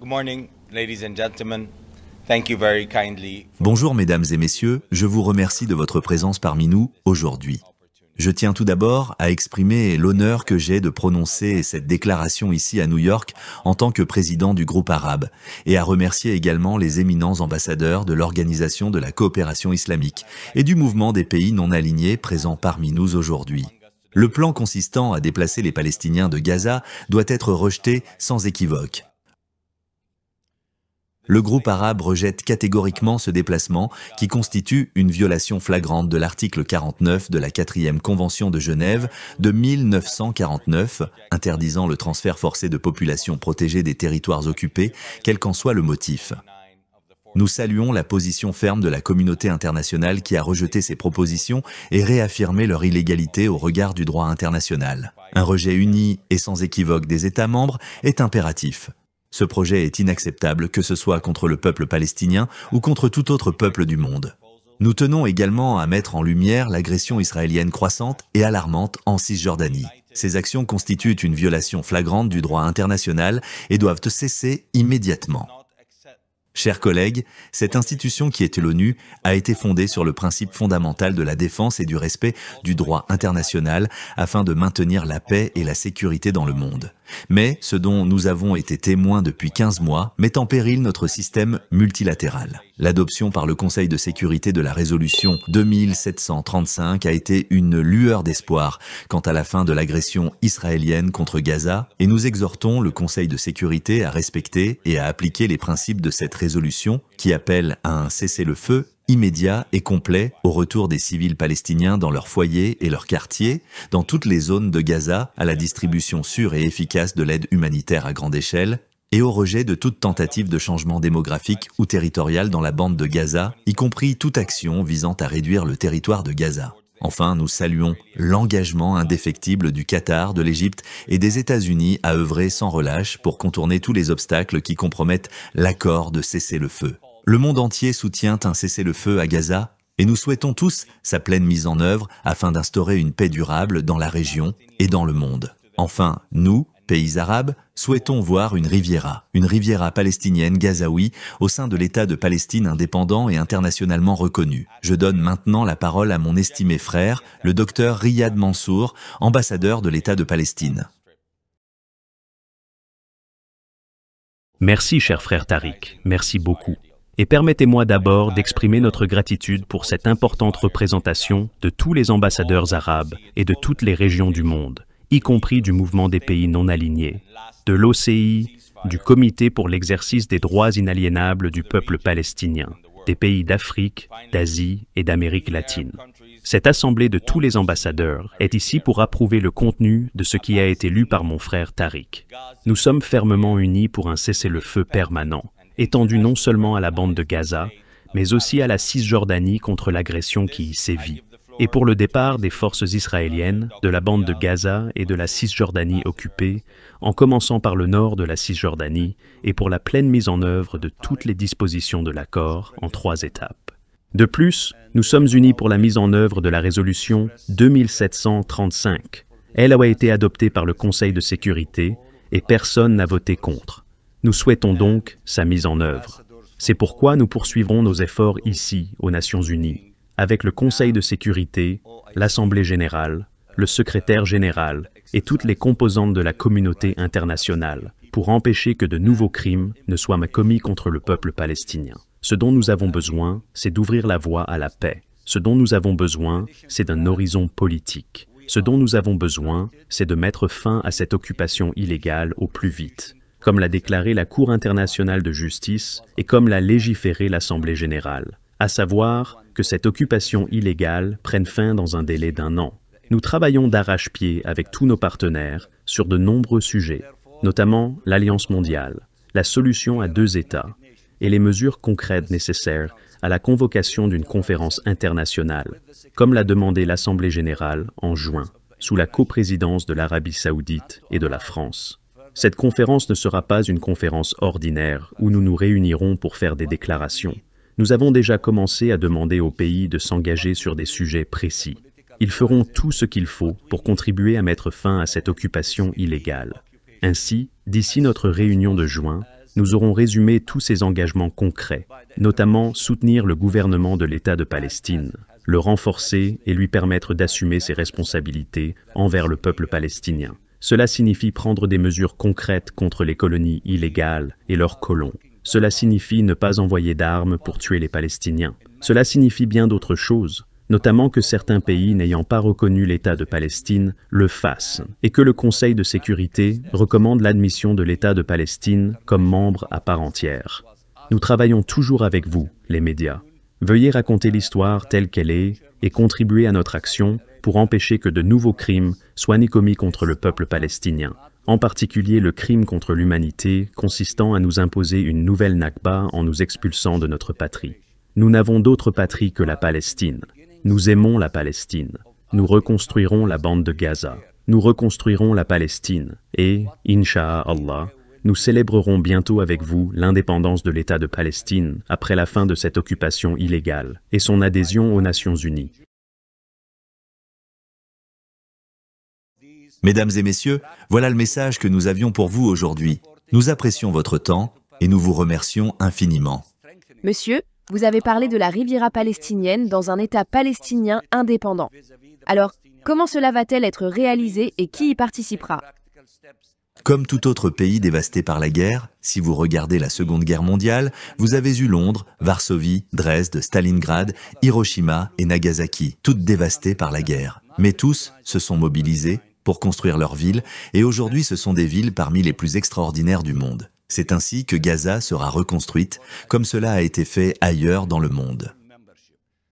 Good morning, ladies and gentlemen. Thank you very kindly. Bonjour mesdames et messieurs, je vous remercie de votre présence parmi nous aujourd'hui. Je tiens tout d'abord à exprimer l'honneur que j'ai de prononcer cette déclaration ici à New York en tant que président du groupe arabe et à remercier également les éminents ambassadeurs de l'Organisation de la coopération islamique et du mouvement des pays non alignés présents parmi nous aujourd'hui. Le plan consistant à déplacer les Palestiniens de Gaza doit être rejeté sans équivoque. Le groupe arabe rejette catégoriquement ce déplacement qui constitue une violation flagrante de l'article 49 de la 4e Convention de Genève de 1949, interdisant le transfert forcé de populations protégées des territoires occupés, quel qu'en soit le motif. Nous saluons la position ferme de la communauté internationale qui a rejeté ces propositions et réaffirmé leur illégalité au regard du droit international. Un rejet uni et sans équivoque des États membres est impératif. Ce projet est inacceptable, que ce soit contre le peuple palestinien ou contre tout autre peuple du monde. Nous tenons également à mettre en lumière l'agression israélienne croissante et alarmante en Cisjordanie. Ces actions constituent une violation flagrante du droit international et doivent cesser immédiatement. Chers collègues, cette institution qui est l'ONU a été fondée sur le principe fondamental de la défense et du respect du droit international afin de maintenir la paix et la sécurité dans le monde. Mais ce dont nous avons été témoins depuis 15 mois met en péril notre système multilatéral. L'adoption par le Conseil de sécurité de la résolution 2735 a été une lueur d'espoir quant à la fin de l'agression israélienne contre Gaza et nous exhortons le Conseil de sécurité à respecter et à appliquer les principes de cette résolution qui appelle à un cessez-le-feu immédiat et complet au retour des civils palestiniens dans leurs foyers et leurs quartiers, dans toutes les zones de Gaza, à la distribution sûre et efficace de l'aide humanitaire à grande échelle, et au rejet de toute tentative de changement démographique ou territorial dans la bande de Gaza, y compris toute action visant à réduire le territoire de Gaza. Enfin, nous saluons l'engagement indéfectible du Qatar, de l'Égypte et des États-Unis à œuvrer sans relâche pour contourner tous les obstacles qui compromettent l'accord de cessez-le-feu. Le monde entier soutient un cessez-le-feu à Gaza et nous souhaitons tous sa pleine mise en œuvre afin d'instaurer une paix durable dans la région et dans le monde. Enfin, nous, pays arabes, souhaitons voir une riviera palestinienne gazaoui au sein de l'État de Palestine indépendant et internationalement reconnu. Je donne maintenant la parole à mon estimé frère, le docteur Riyad Mansour, ambassadeur de l'État de Palestine. Merci, cher frère Tariq, merci beaucoup. Et permettez-moi d'abord d'exprimer notre gratitude pour cette importante représentation de tous les ambassadeurs arabes et de toutes les régions du monde, y compris du mouvement des pays non alignés, de l'OCI, du Comité pour l'exercice des droits inaliénables du peuple palestinien, des pays d'Afrique, d'Asie et d'Amérique latine. Cette assemblée de tous les ambassadeurs est ici pour approuver le contenu de ce qui a été lu par mon frère Tariq. Nous sommes fermement unis pour un cessez-le-feu permanent, étendu non seulement à la bande de Gaza, mais aussi à la Cisjordanie contre l'agression qui y sévit, et pour le départ des forces israéliennes de la bande de Gaza et de la Cisjordanie occupée, en commençant par le nord de la Cisjordanie, et pour la pleine mise en œuvre de toutes les dispositions de l'accord en 3 étapes. De plus, nous sommes unis pour la mise en œuvre de la résolution 2735. Elle a été adoptée par le Conseil de sécurité et personne n'a voté contre. Nous souhaitons donc sa mise en œuvre. C'est pourquoi nous poursuivrons nos efforts ici, aux Nations Unies, avec le Conseil de sécurité, l'Assemblée générale, le secrétaire général et toutes les composantes de la communauté internationale, pour empêcher que de nouveaux crimes ne soient commis contre le peuple palestinien. Ce dont nous avons besoin, c'est d'ouvrir la voie à la paix. Ce dont nous avons besoin, c'est d'un horizon politique. Ce dont nous avons besoin, c'est de mettre fin à cette occupation illégale au plus vite, comme l'a déclaré la Cour internationale de justice et comme l'a légiféré l'Assemblée générale, à savoir que cette occupation illégale prenne fin dans un délai d'1 an. Nous travaillons d'arrache-pied avec tous nos partenaires sur de nombreux sujets, notamment l'Alliance mondiale, la solution à 2 États et les mesures concrètes nécessaires à la convocation d'une conférence internationale, comme l'a demandé l'Assemblée générale en juin, sous la coprésidence de l'Arabie saoudite et de la France. Cette conférence ne sera pas une conférence ordinaire où nous nous réunirons pour faire des déclarations. Nous avons déjà commencé à demander aux pays de s'engager sur des sujets précis. Ils feront tout ce qu'il faut pour contribuer à mettre fin à cette occupation illégale. Ainsi, d'ici notre réunion de juin, nous aurons résumé tous ces engagements concrets, notamment soutenir le gouvernement de l'État de Palestine, le renforcer et lui permettre d'assumer ses responsabilités envers le peuple palestinien. Cela signifie prendre des mesures concrètes contre les colonies illégales et leurs colons. Cela signifie ne pas envoyer d'armes pour tuer les Palestiniens. Cela signifie bien d'autres choses, notamment que certains pays n'ayant pas reconnu l'État de Palestine le fassent, et que le Conseil de sécurité recommande l'admission de l'État de Palestine comme membre à part entière. Nous travaillons toujours avec vous, les médias. Veuillez raconter l'histoire telle qu'elle est et contribuer à notre action pour empêcher que de nouveaux crimes soient commis contre le peuple palestinien, en particulier le crime contre l'humanité consistant à nous imposer une nouvelle Nakba en nous expulsant de notre patrie. Nous n'avons d'autre patrie que la Palestine. Nous aimons la Palestine. Nous reconstruirons la bande de Gaza. Nous reconstruirons la Palestine et, Inch'Allah, nous célébrerons bientôt avec vous l'indépendance de l'État de Palestine après la fin de cette occupation illégale et son adhésion aux Nations Unies. Mesdames et messieurs, voilà le message que nous avions pour vous aujourd'hui. Nous apprécions votre temps et nous vous remercions infiniment. Monsieur, vous avez parlé de la Riviera palestinienne dans un État palestinien indépendant. Alors, comment cela va-t-elle être réalisé et qui y participera? Comme tout autre pays dévasté par la guerre, si vous regardez la Seconde Guerre mondiale, vous avez eu Londres, Varsovie, Dresde, Stalingrad, Hiroshima et Nagasaki, toutes dévastées par la guerre. Mais tous se sont mobilisés pour construire leur ville, et aujourd'hui ce sont des villes parmi les plus extraordinaires du monde. C'est ainsi que Gaza sera reconstruite, comme cela a été fait ailleurs dans le monde.